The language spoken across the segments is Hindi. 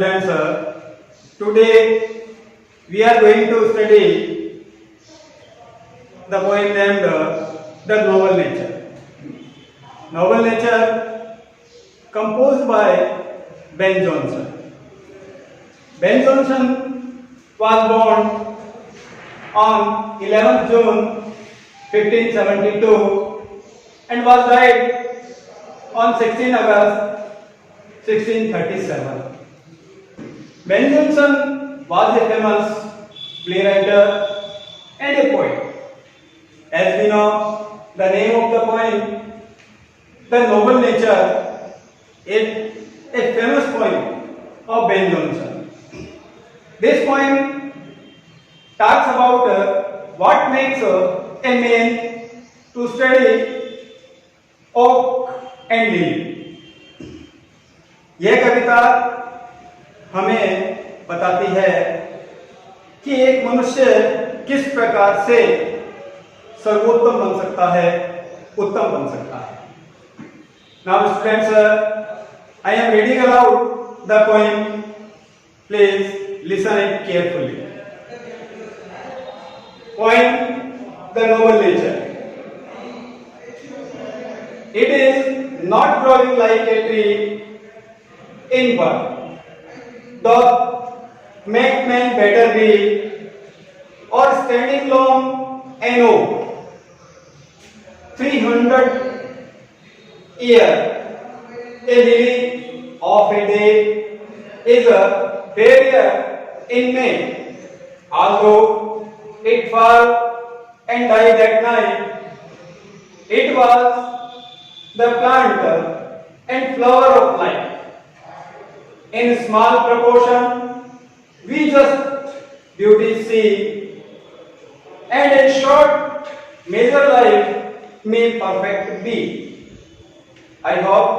students, today we are going to study the poem named The Noble Nature. Noble Nature, composed by Ben Jonson. Ben Jonson was born on 11th June 1572 and was died on 16 August 1637. Ben Jonson was a famous playwright and a poet. As we know, the name of the poem, The Noble Nature, is a famous poem of Ben Jonson. This poem talks about what makes a man to study oak and lily. यह कविता हमें बताती है कि एक मनुष्य किस प्रकार से सर्वोत्तम बन सकता है, उत्तम बन सकता है. Now students, I am reading aloud the poem. Please listen it carefully. Poem The Noble Nature. It is not growing like a tree in bud, doth make man better be, or standing long an oak. 300 year, a lily of a day is a barrier in May. Although it fall and die that night, it was the plant and flower of life. In small proportion, we just beauty see, and in short measure life may perfect be. I hope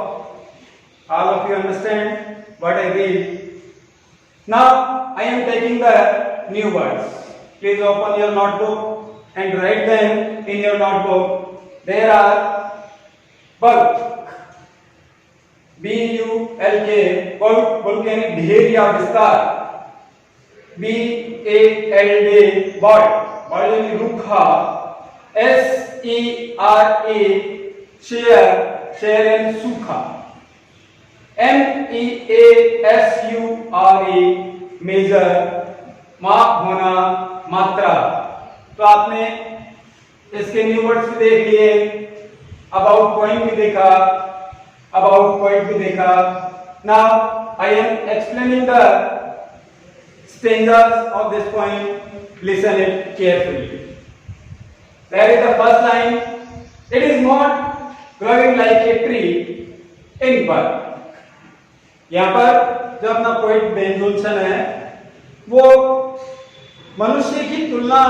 all of you understand what I read. Now I am taking the new words. Please open your notebook and write them in your notebook. There are bulk, BULK, bulk यानी ढेर या विस्तार. BALD, बॉय, बॉय यानी रूखा. SERA, शेयर, शेयर यानी सूखा. MEASURE, मेजर, माप होना, मात्रा. तो आपने इसके न्यू वर्ड्स भी देख लिए, अबाउट पोइम भी देखा, about poet भी देखा. Now I am explaining the stanzas of this poem. Listen it carefully. There is the first line. It is not growing like a tree in bud. यहाँ पर जो अपना पोइट बेन जोन्सन है, वो मनुष्य की तुलना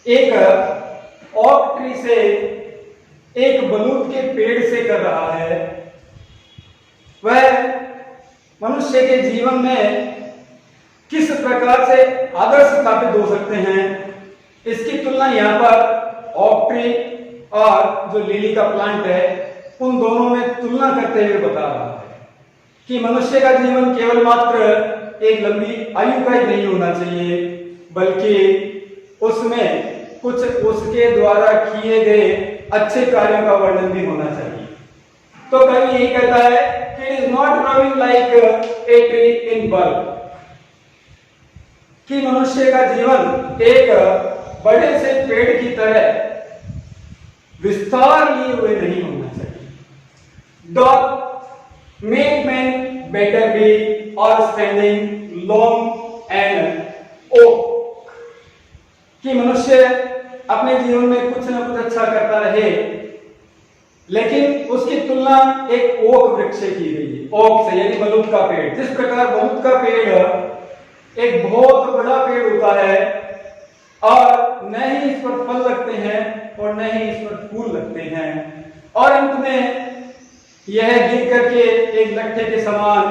एक ओक ट्री से, एक बलूत के पेड़ से कर रहा है. वह मनुष्य के जीवन में किस प्रकार से आदर्श स्थापित हो सकते हैं, इसकी तुलना यहाँ पर ओक ट्री और जो लिली का प्लांट है, उन दोनों में तुलना करते हुए बता रहा है कि मनुष्य का जीवन केवल मात्र एक लंबी आयु का ही नहीं होना चाहिए, बल्कि उसमें कुछ उसके द्वारा किए गए अच्छे कार्यों का वर्णन भी होना चाहिए. तो कवि यही कहता है कि it is not growing like a tree in bulk, कि मनुष्य का जीवन एक बड़े से पेड़ की तरह विस्तार लिए हुए नहीं होना चाहिए. Dot make man better be और स्टैंडिंग लॉन्ग एंड ओक, कि मनुष्य अपने जीवन में कुछ न कुछ अच्छा करता रहे, लेकिन उसकी तुलना एक ओक वृक्ष से की गई है. ओक से यानी बलूत का पेड़. जिस प्रकार बलूत का पेड़ एक बहुत बड़ा पेड़ होता है और न ही इस पर फल लगते हैं और न ही इस पर फूल लगते हैं, और अंत में यह गिर करके एक लट्ठे के समान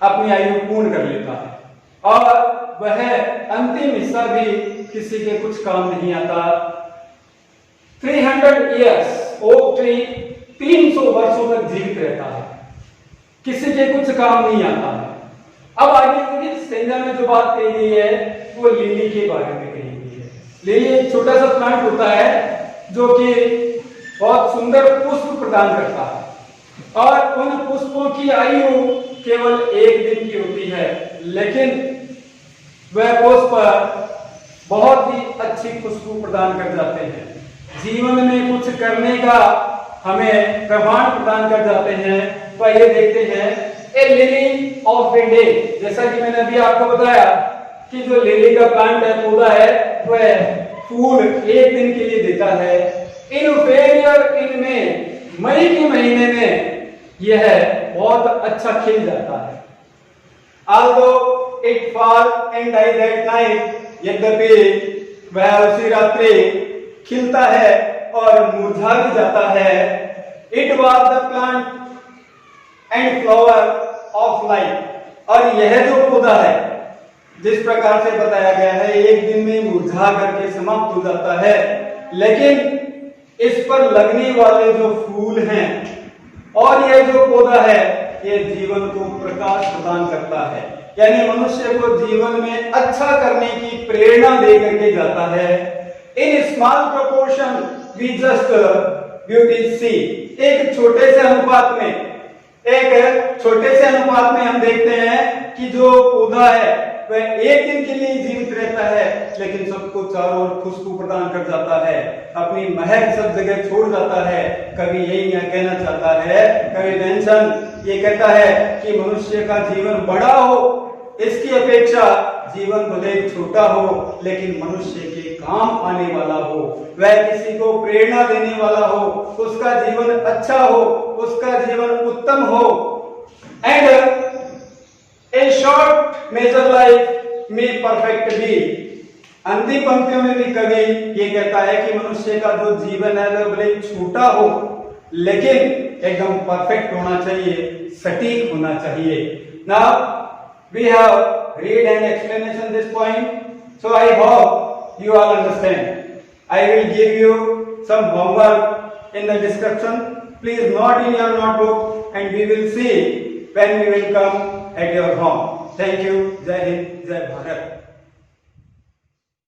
अपनी आयु पूर्ण कर लेता है, और वह अंतिम हिस्सा भी किसी के कुछ काम नहीं आता. 300 years ओक ट्री 300 वर्षों तक जीवित रहता है, किसी के कुछ काम नहीं आता है. अब आगे देखिए स्टेंजा में जो बात कही गई है वो लिली के बारे में कही गई है। लिली एक छोटा सा प्लांट होता है जो कि बहुत सुंदर पुष्प प्रदान करता है और उन पुष्पों की आयु केवल 1 दिन की होती है, लेकिन वह पुष्प बहुत ही अच्छी खुशबू प्रदान कर जाते हैं, जीवन में कुछ करने का हमें प्रमाण प्रदान कर जाते हैं। तो ये देखते हैं ए लिली ऑफ ए डे, जैसा कि मैंने अभी आपको बताया कि जो लिली का प्लांट है, पौधा है, वह फूल 1 दिन के लिए देता है। इन फेब्रुअरी इन में मई के महीने में यह बहुत अच्छा खिल जाता है। Although it fall and die that night, यद्यपि वह उसी रात्रि खिलता है और मुरझा भी जाता है। It was the plant and flower of life, और यह जो पौधा है जिस प्रकार से बताया गया है 1 दिन में मुरझा करके समाप्त हो जाता है, लेकिन इस पर लगने वाले जो फूल हैं और यह जो पौधा है ये जीवन को प्रकाश प्रदान करता है, यानी मनुष्य को जीवन में अच्छा करने की प्रेरणा दे करके जाता है। In small proportion we just beauty see, एक छोटे से अनुपात में हम देखते हैं कि जो पौधा है वह 1 दिन के लिए जीवित रहता है, लेकिन सबको चारों ओर खुशबू प्रदान कर जाता है, अपनी महक सब जगह छोड़ जाता है। कभी यही कहना चाहता है, कभी टेंशन ये कहता है कि मनुष्य का जीवन बड़ा हो, इसकी अपेक्षा जीवन भले छोटा हो लेकिन मनुष्य के काम आने वाला हो, वह किसी को प्रेरणा देने वाला हो, उसका जीवन अच्छा हो, उसका जीवन उत्तम हो। And a short major life में परफेक्ट बी, अंतिम पंक्तियों में भी कवि ये कहता है कि मनुष्य का जो जीवन है वह भले छोटा हो लेकिन एकदम परफेक्ट होना चाहिए, सटीक होना चाहिए। Now we have read and explanation this point, so I hope you all understand. I will give you some homework in the description. Please note in your notebook and we will see when we will come at your home. Thank you. Jai Hind, Jai Bharat.